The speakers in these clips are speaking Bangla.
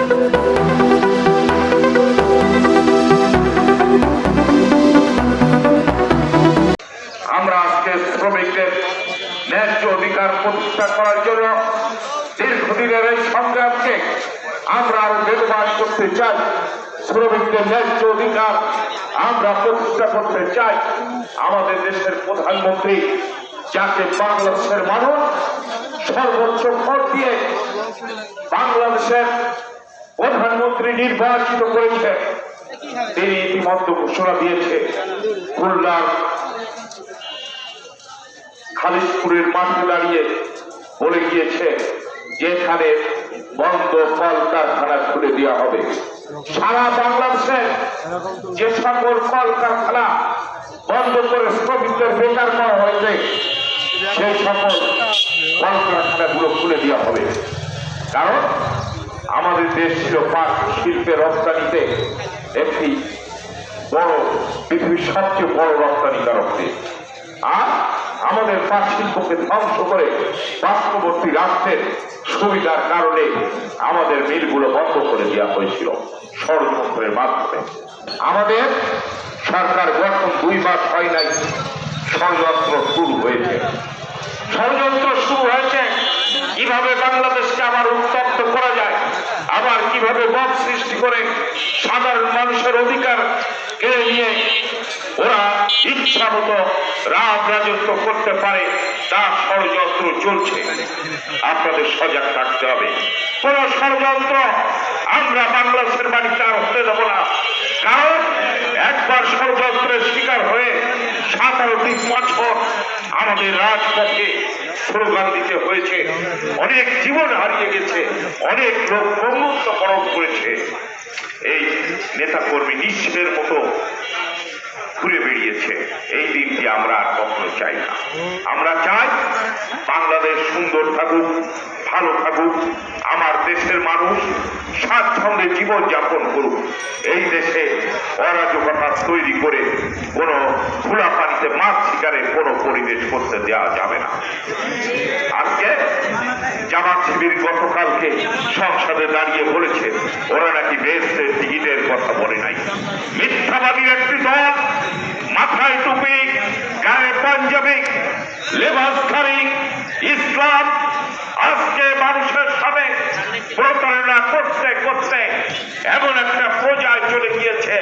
আমরা আজকে শ্রমিকদের ন্যায্য অধিকার প্রতিষ্ঠা করার জন্য দীর্ঘদিনের এই সংগ্রামকে আমরা আরো বেগবান করতে চাই। শ্রমিকদের ন্যায্য অধিকার আমরা প্রতিষ্ঠা করতে চাই। আমাদের দেশের প্রধানমন্ত্রী, যাকে বাংলাদেশের মানুষ সর্বোচ্চ ভোট দিয়ে বাংলাদেশের প্রধানমন্ত্রী নির্বাচিত করেছে, তিনি ইতিমধ্যে ঘোষণা দিয়েছে খুলনার খালিশপুরের মাঠে দাঁড়িয়ে বলে গিয়েছে যেখানে বন্ধ কল কারখানা খুলে দেওয়া হবে। সারা বাংলাদেশে যে সকল কল কারখানা বন্ধ করে শ্রমিকদের বেকার করা হয়েছে, সেই সকল কল কারখানাগুলো খুলে দেওয়া হবে। কারণ আমাদের দেশ ছিল পাট শিল্পের রপ্তানিতে একটি বড়, পৃথিবীর সবচেয়ে বড় রপ্তানিকারক দেশ। আর আমাদের পাট শিল্পকে ধ্বংস করে পার্শ্ববর্তী রাষ্ট্রের সুবিধার কারণে আমাদের মিলগুলো বন্ধ করে দেওয়া হয়েছিল ষড়যন্ত্রের মাধ্যমে। আমাদের সরকার গঠন 2 মাস হয় নাই, ষড়যন্ত্র শুরু হয়েছে। ষড়যন্ত্র শুরু হয়েছে কিভাবে বাংলাদেশকে আবার উত্তপ্ত করা যায়, আবার কিভাবে বদ সৃষ্টি করে সাধারণ মানুষের অধিকার কেড়ে নিয়ে ওরা ইচ্ছা মতো রাজত্ব করতে পারে, তা ষড়যন্ত্র চলছে। আপনাদের সজাগ থাকতে হবে। কোন ষড়যন্ত্র আমরা বাংলাদেশের বাড়িতে আর হতে দেব না। কারণ একবার ষড়যন্ত্রের শিকার হয়ে 17টি বছর আমাদের রাজপথে স্লোগান দিতে হয়েছে, অনেক জীবন হারিয়ে গেছে, অনেক লোক বঙ্গোত্তকরণ করেছে। এই নেতাকর্মী নিঃস্বের মতো ঘুরে বেরিয়েছে। এই দিনটি আমরা আর কখনো চাই না। আমরা চাই বাংলাদেশ সুন্দর থাকুক, ভালো থাকুক, আমার দেশের মানুষ স্বাচ্ছন্দ্যে জীবন যাপন করুক। এই দেশে অরাজকতা তৈরি করে কোন খোলা পানিতে মাছ শিকারের কোন পরিবেশ করতে দেওয়া যাবে না। আজকে জামাত শিবির গতকালকে সংসদে দাঁড়িয়ে বলেছে ওরা নাকি বেহেশতের টিকিটের কথা বলে নাই। মিথ্যাবাদীর একটি দল, মাথায় টুপি, গায়ে পাঞ্জাবি, লেবাসধারী ইসলাম আজকে মানুষের সাথে প্রতারণা করতে করতে এমন একটা পর্যায়ে চলে গিয়েছে,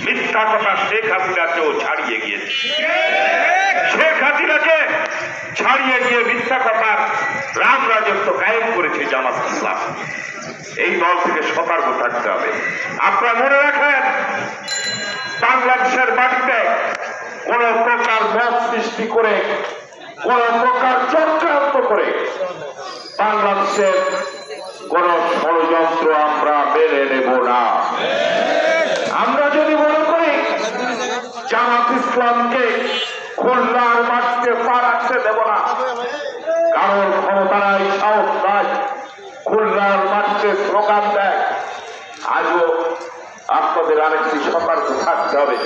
মিথ্যা কথা শেখ হাসিনাকেও ছাড়িয়ে গিয়েছে। শেখ হাসিনাকে ছাড়িয়ে গিয়ে মিথ্যা কথার রাম রাজত্ব কায়েম করেছে জামাত ইসলাম। এই দল থেকে সতর্ক থাকতে হবে। আপনারা মনে রাখেন, বাংলাদেশের মাটিতে কোন প্রকার মত সৃষ্টি করে, কোন প্রকার চক্রান্ত করে বাংলাদেশের কোন ষড়যন্ত্র আমরা মেনে নেব না। আমরা যদি মনে করি জামাত ইসলামকে খুলনার মাটিতে পা রাখতে দেব না, কারণ ক্ষমতারাই সাহস নাই, খুলনার মাটিতে স্লোগান দেয়। আজও আপনাদের আরেকটি সতর্ক থাকতে হবে।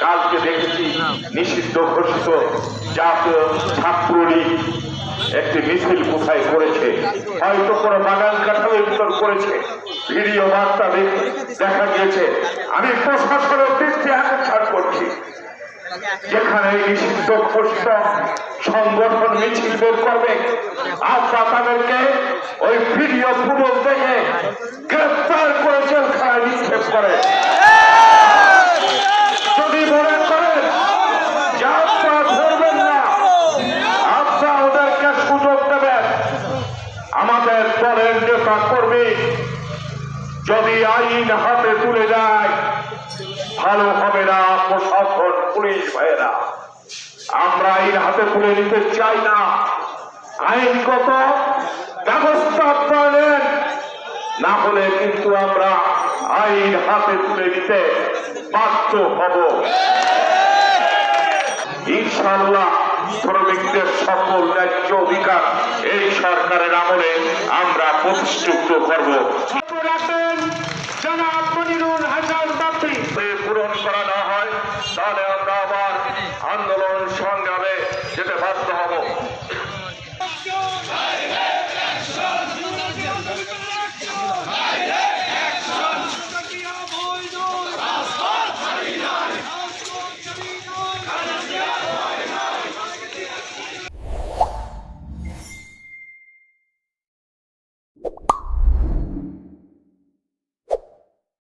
কালকে দেখেছি নিষিদ্ধ ঘোষিত জাতীয় ছাত্রলীগ একটি মিছিল কোথায় করেছে, হয়তো কোনো বাগান কাঠামোর ভিতর করেছে। ভিডিও বার্তা দেখা গিয়েছে। আমি প্রশাসনের দৃষ্টি আকর্ষণ করছি, যেখানে নিষিদ্ধ ঘোষিত সংগঠন মিছিল বের করবে, আপনারা তাদেরকে ওই ভিডিও ফুটেজ দেখে গ্রেফতার করে জেলখানায় নিক্ষেপ করে। যদি মনে করেন যে আপনারা ধরবেন না, আপনারা ওদেরকে সুযোগ দেবেন। আমাদের দলের নেতা কর্মী যদি আইন হাতে তুলে দেয়, ভালো হবে না। প্রশাসন, পুলিশ ভাইয়েরা, আমরা আইন হাতে তুলে নিতে চাই না। আইনগত ব্যবস্থা প্রয়োজন, না হলে কিন্তু আমরা আইন হাতে তুলে নিতে বাধ্য হব। ইনশাআল্লাহ শ্রমিকদের সকল ন্যায্য অধিকার এই সরকারের আমলে আমরা প্রতিষ্ঠিত করব।